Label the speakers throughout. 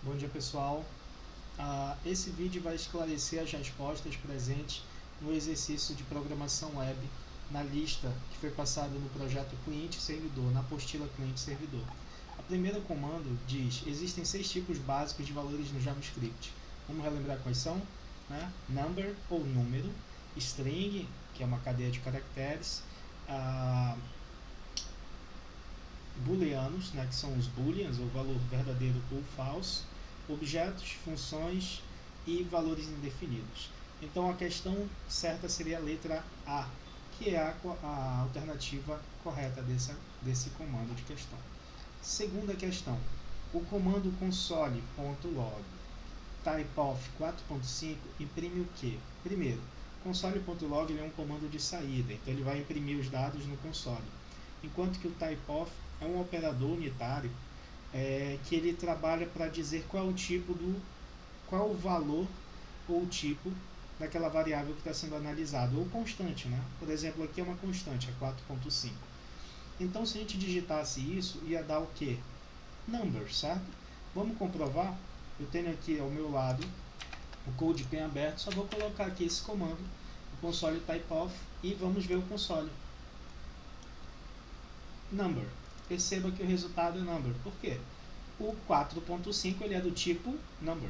Speaker 1: Bom dia, pessoal. Esse vídeo vai esclarecer as respostas presentes no exercício de programação web na lista que foi passada no projeto cliente-servidor, na apostila cliente-servidor. A primeira comando diz: existem 6 tipos básicos de valores no JavaScript. Vamos relembrar quais são? Number, ou número, string, que é uma cadeia de caracteres, booleanos, que são os booleans, o valor verdadeiro ou falso, objetos, funções e valores indefinidos. Então a questão certa seria a letra A, que é a alternativa correta desse comando de questão. Segunda questão: o comando console.log typeof 4.5 imprime o que? Primeiro, console.log é um comando de saída, então ele vai imprimir os dados no console, enquanto que o typeof é um operador unitário que ele trabalha para dizer qual o valor ou o tipo daquela variável que está sendo analisada, ou constante, Por exemplo, aqui é uma constante, é 4.5. Então, se a gente digitasse isso, ia dar o quê? Number, certo? Vamos comprovar? Eu tenho aqui ao meu lado o CodePen aberto, só vou colocar aqui esse comando, o console typeof, e vamos ver o console. Number. Perceba que o resultado é number. Por quê? O 4.5 ele é do tipo number.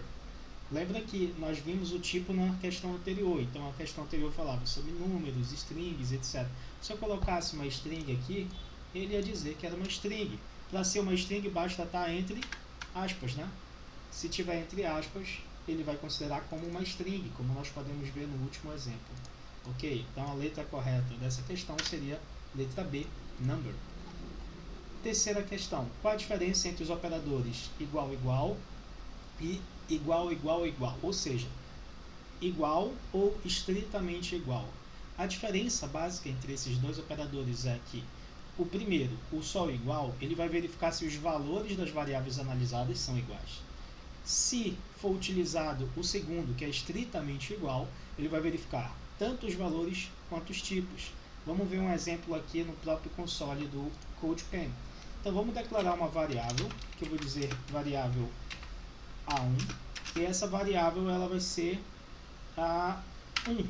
Speaker 1: Lembra que nós vimos o tipo na questão anterior. Então a questão anterior falava sobre números, strings, etc. Se eu colocasse uma string aqui, ele ia dizer que era uma string. Para ser uma string basta estar entre aspas, Se tiver entre aspas, ele vai considerar como uma string, como nós podemos ver no último exemplo. Ok? Então a letra correta dessa questão seria letra B, number. Terceira questão: qual a diferença entre os operadores igual, igual e igual, igual, igual? Ou seja, igual ou estritamente igual. A diferença básica entre esses dois operadores é que o primeiro, o só igual, ele vai verificar se os valores das variáveis analisadas são iguais. Se for utilizado o segundo, que é estritamente igual, ele vai verificar tanto os valores quanto os tipos. Vamos ver um exemplo aqui no próprio console do CodePen. Então vamos declarar uma variável, que eu vou dizer variável A1, e essa variável ela vai ser A1.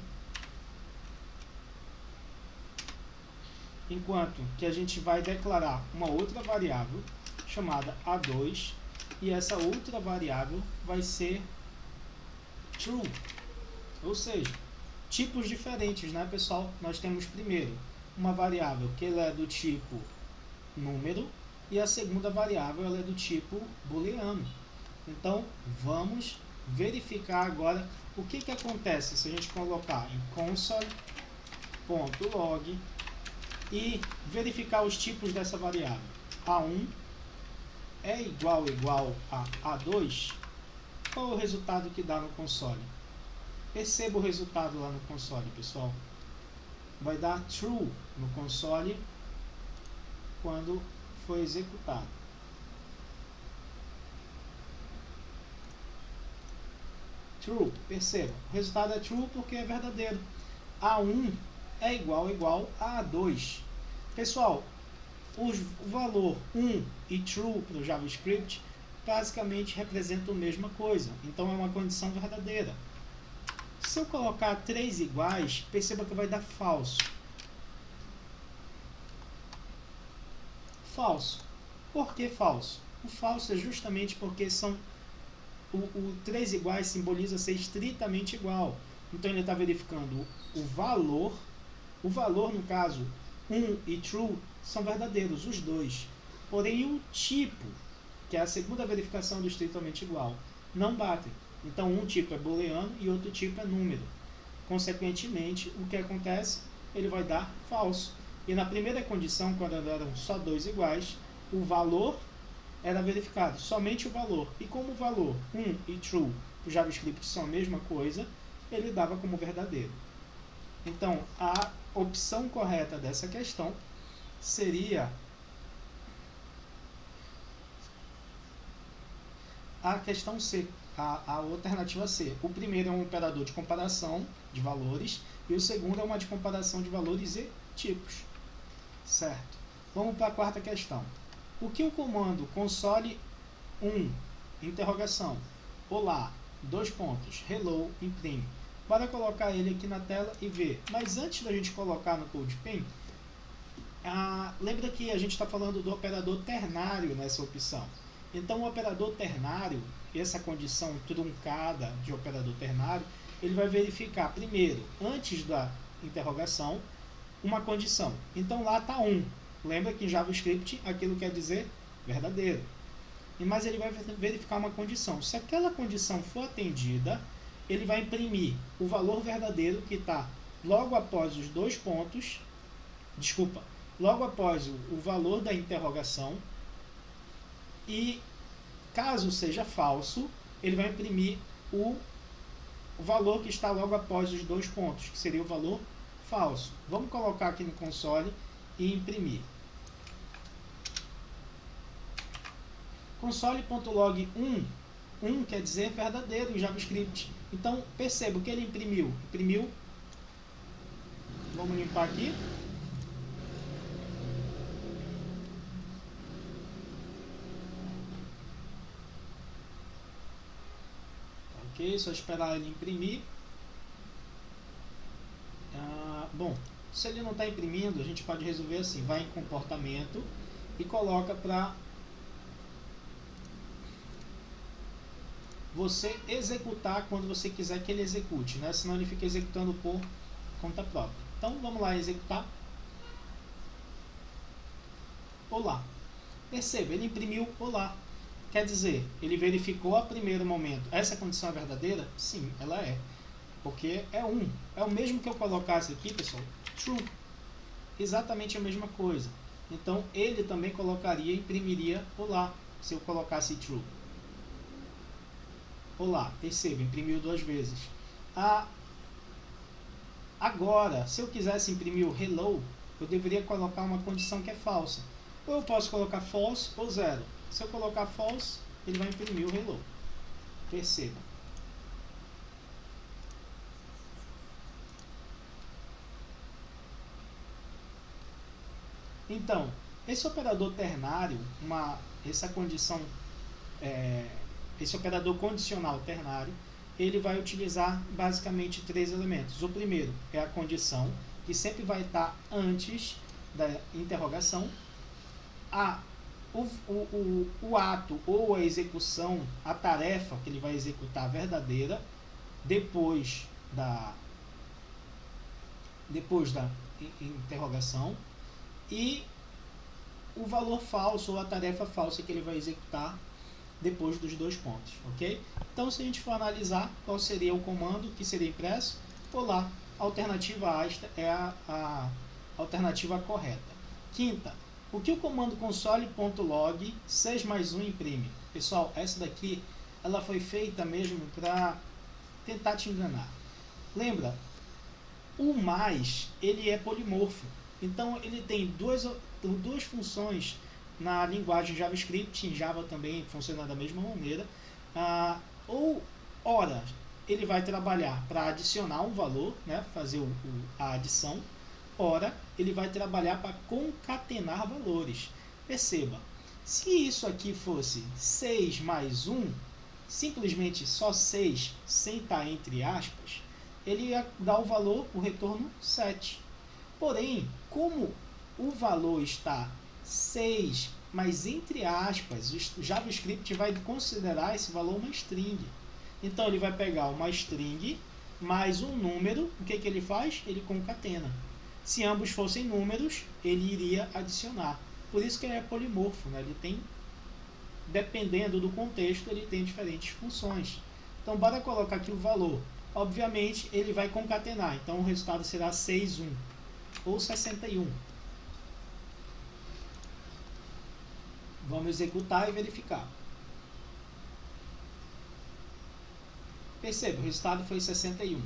Speaker 1: Enquanto que a gente vai declarar uma outra variável chamada A2, e essa outra variável vai ser true. Ou seja, tipos diferentes, pessoal? Nós temos primeiro uma variável que ela é do tipo número, e a segunda variável ela é do tipo booleano. Então, vamos verificar agora o que acontece se a gente colocar em console.log e verificar os tipos dessa variável. A1 é igual a A2. Qual é o resultado que dá no console? Perceba o resultado lá no console, pessoal. Vai dar true no console quando foi executado. True, perceba. O resultado é true porque é verdadeiro. A1 é igual a A2. Pessoal, o valor 1 e true para o JavaScript basicamente representam a mesma coisa. Então é uma condição verdadeira. Se eu colocar 3 iguais, perceba que vai dar falso. Falso. Por que falso? O falso é justamente porque o 3 iguais simboliza ser estritamente igual. Então ele está verificando o valor. O valor, no caso, 1 e true, são verdadeiros, os dois. Porém, o tipo, que é a segunda verificação do estritamente igual, não batem. Então, um tipo é booleano e outro tipo é número. Consequentemente, o que acontece? Ele vai dar falso. E na primeira condição, quando eram só dois iguais, o valor era verificado, somente o valor. E como o valor 1 e true, o JavaScript são a mesma coisa, ele dava como verdadeiro. Então, a opção correta dessa questão seria a questão C, a alternativa C. O primeiro é um operador de comparação de valores e o segundo é uma de comparação de valores e tipos. Certo. Vamos para a quarta questão. O que o comando console1 interrogação, olá, dois pontos, hello, imprime. Bora colocar ele aqui na tela e ver. Mas antes da gente colocar no CodePen, lembra que a gente está falando do operador ternário nessa opção. Então o operador ternário, essa condição truncada de operador ternário, ele vai verificar primeiro, antes da interrogação, uma condição. Então lá está 1. Lembra que em JavaScript aquilo quer dizer verdadeiro. Mas ele vai verificar uma condição. Se aquela condição for atendida, ele vai imprimir o valor verdadeiro que está logo após os dois pontos, logo após o valor da interrogação, e caso seja falso, ele vai imprimir o valor que está logo após os dois pontos, que seria o valor falso. Vamos colocar aqui no console e imprimir. Console.log 1 quer dizer verdadeiro em JavaScript. Então, perceba o que ele imprimiu. Vamos limpar aqui. Ok, só esperar ele imprimir. Bom, se ele não está imprimindo, a gente pode resolver assim. Vai em comportamento e coloca para você executar quando você quiser que ele execute, né? Senão ele fica executando por conta própria. Então vamos lá executar. Olá. Perceba, ele imprimiu olá. Quer dizer, ele verificou a primeiro momento. Essa condição é verdadeira? Sim, ela é. Porque é 1. É o mesmo que eu colocasse aqui, pessoal. True. Exatamente a mesma coisa. Então ele também colocaria, imprimiria olá, se eu colocasse true. Olá, perceba, imprimiu duas vezes. Agora, se eu quisesse imprimir o hello, eu deveria colocar uma condição que é falsa. Ou eu posso colocar false ou zero. Se eu colocar false, ele vai imprimir o hello. Perceba. Então, esse operador ternário, essa condição, esse operador condicional ternário, ele vai utilizar basicamente três elementos. O primeiro é a condição, que sempre vai estar antes da interrogação. O ato ou a execução, a tarefa que ele vai executar verdadeira depois da interrogação, e o valor falso ou a tarefa falsa que ele vai executar depois dos dois pontos, ok? Então, se a gente for analisar qual seria o comando que seria impresso, olá, a alternativa A é a alternativa correta. Quinta, o que o comando console.log 6 mais 1 imprime? Pessoal, essa daqui ela foi feita mesmo para tentar te enganar. Lembra, o mais ele é polimorfo, então ele tem duas funções na linguagem JavaScript, em Java também funciona da mesma maneira. Ora, ele vai trabalhar para adicionar um valor, né, fazer a adição. Ora, ele vai trabalhar para concatenar valores. Perceba, se isso aqui fosse 6 mais 1, simplesmente só 6, sem estar entre aspas, ele ia dar o valor, o retorno 7. Porém, como o valor está 6, mas entre aspas, o JavaScript vai considerar esse valor uma string. Então ele vai pegar uma string mais um número, o que ele faz? Ele concatena. Se ambos fossem números, ele iria adicionar. Por isso que ele é polimorfo, né? Ele tem, dependendo do contexto, ele tem diferentes funções. Então, bora colocar aqui o valor. Obviamente, ele vai concatenar. Então, o resultado será 6,1 ou 61. Vamos executar e verificar. Perceba, o resultado foi 61.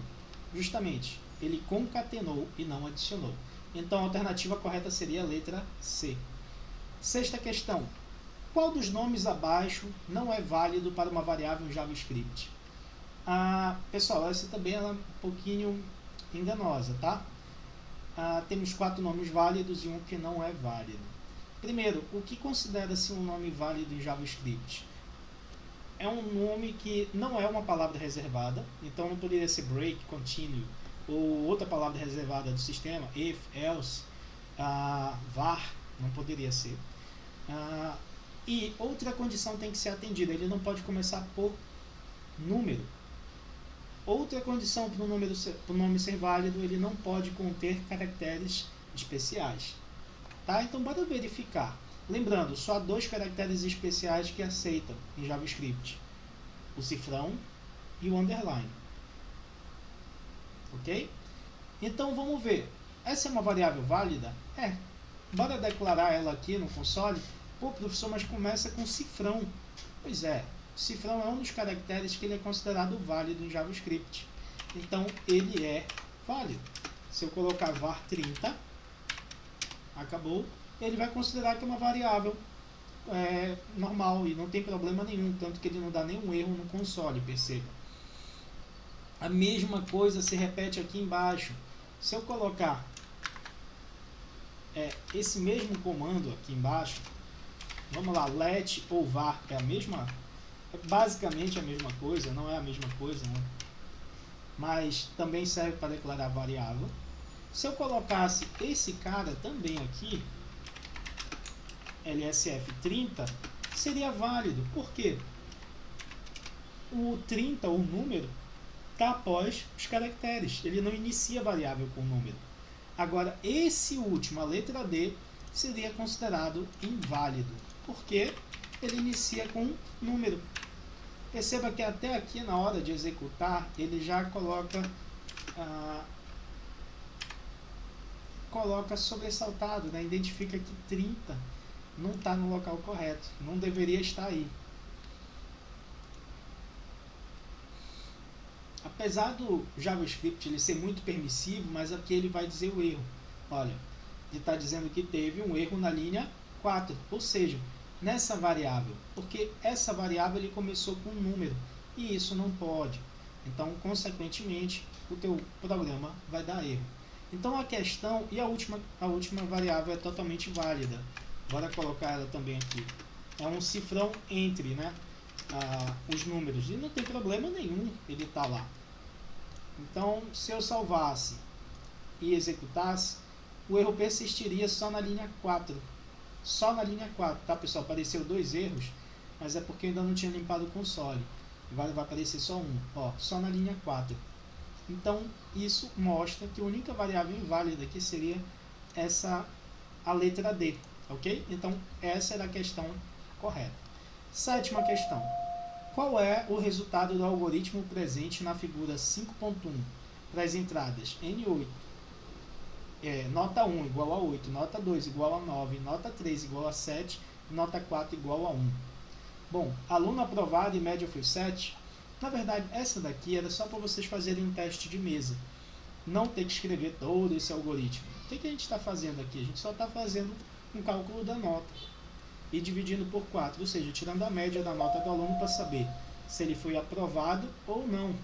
Speaker 1: Justamente, ele concatenou e não adicionou. Então, a alternativa correta seria a letra C. Sexta questão. Qual dos nomes abaixo não é válido para uma variável em JavaScript? Pessoal, essa também é um pouquinho enganosa, tá? Temos 4 nomes válidos e um que não é válido. Primeiro, o que considera-se um nome válido em JavaScript? é um nome que não é uma palavra reservada, então não poderia ser break, continue, ou outra palavra reservada do sistema, if, else, var, não poderia ser. E outra condição tem que ser atendida, ele não pode começar por número. Outra condição para o nome ser válido, ele não pode conter caracteres especiais. Tá? Então, bora verificar. Lembrando, só há 2 caracteres especiais que aceitam em JavaScript: o cifrão e o underline. Ok? Então, vamos ver. Essa é uma variável válida? É. Bora declarar ela aqui no console. Pô, professor, mas começa com cifrão. Pois é, cifrão é um dos caracteres que ele é considerado válido em JavaScript. Então, ele é válido. Se eu colocar var 30, acabou, ele vai considerar que é uma variável normal e não tem problema nenhum, tanto que ele não dá nenhum erro no console, perceba. A mesma coisa se repete aqui embaixo. Se eu colocar esse mesmo comando aqui embaixo, vamos lá, let ou var, é basicamente a mesma coisa, não é a mesma coisa, né? Mas também serve para declarar variável. Se eu colocasse esse cara também aqui, LSF30, seria válido. Por quê? O 30, o número, está após os caracteres. Ele não inicia a variável com número. Agora, esse último, a letra D, seria considerado inválido, porque ele inicia com número. Perceba que até aqui, na hora de executar, ele já coloca sobressaltado, né? Identifica que 30 não está no local correto, não deveria estar aí. Apesar do JavaScript ele ser muito permissivo, mas aqui ele vai dizer o erro. Olha, ele está dizendo que teve um erro na linha 4, ou seja, nessa variável, porque essa variável ele começou com um número, e isso não pode. Então, consequentemente, o teu programa vai dar erro. Então, a questão, e a última variável é totalmente válida. Bora colocar ela também aqui. É um cifrão entre, né, os números, e não tem problema nenhum ele está lá. Então, se eu salvasse e executasse, o erro persistiria só na linha 4. Só na linha 4, tá, pessoal? Apareceu 2 erros, mas é porque eu ainda não tinha limpado o console. Agora vai aparecer só um, ó, só na linha 4. Então, isso mostra que a única variável inválida aqui seria a letra D, ok? Então, essa era a questão correta. 7ª questão. Qual é o resultado do algoritmo presente na figura 5.1 para as entradas N8, nota 1 igual a 8, nota 2 igual a 9, nota 3 igual a 7, nota 4 igual a 1? Bom, aluno aprovado e média foi 7. Na verdade, essa daqui era só para vocês fazerem um teste de mesa. Não ter que escrever todo esse algoritmo. O que a gente está fazendo aqui? A gente só está fazendo um cálculo da nota e dividindo por 4, ou seja, tirando a média da nota do aluno para saber se ele foi aprovado ou não.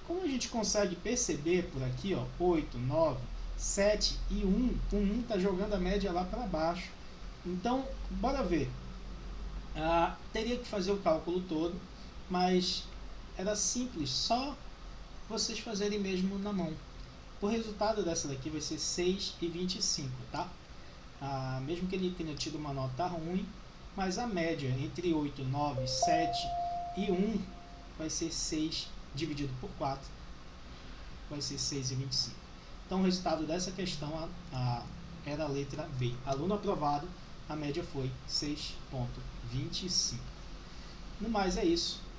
Speaker 1: Como a gente consegue perceber por aqui, ó, 8, 9, 7 e 1, o 1 está jogando a média lá para baixo. Então, bora ver. Teria que fazer o cálculo todo, mas era simples, só vocês fazerem mesmo na mão. O resultado dessa daqui vai ser 6,25, tá? Mesmo que ele tenha tido uma nota ruim, mas a média entre 8, 9, 7 e 1 vai ser 6 dividido por 4, vai ser 6,25. Então o resultado dessa questão era a letra B. Aluno aprovado, a média foi 6,25. No mais é isso.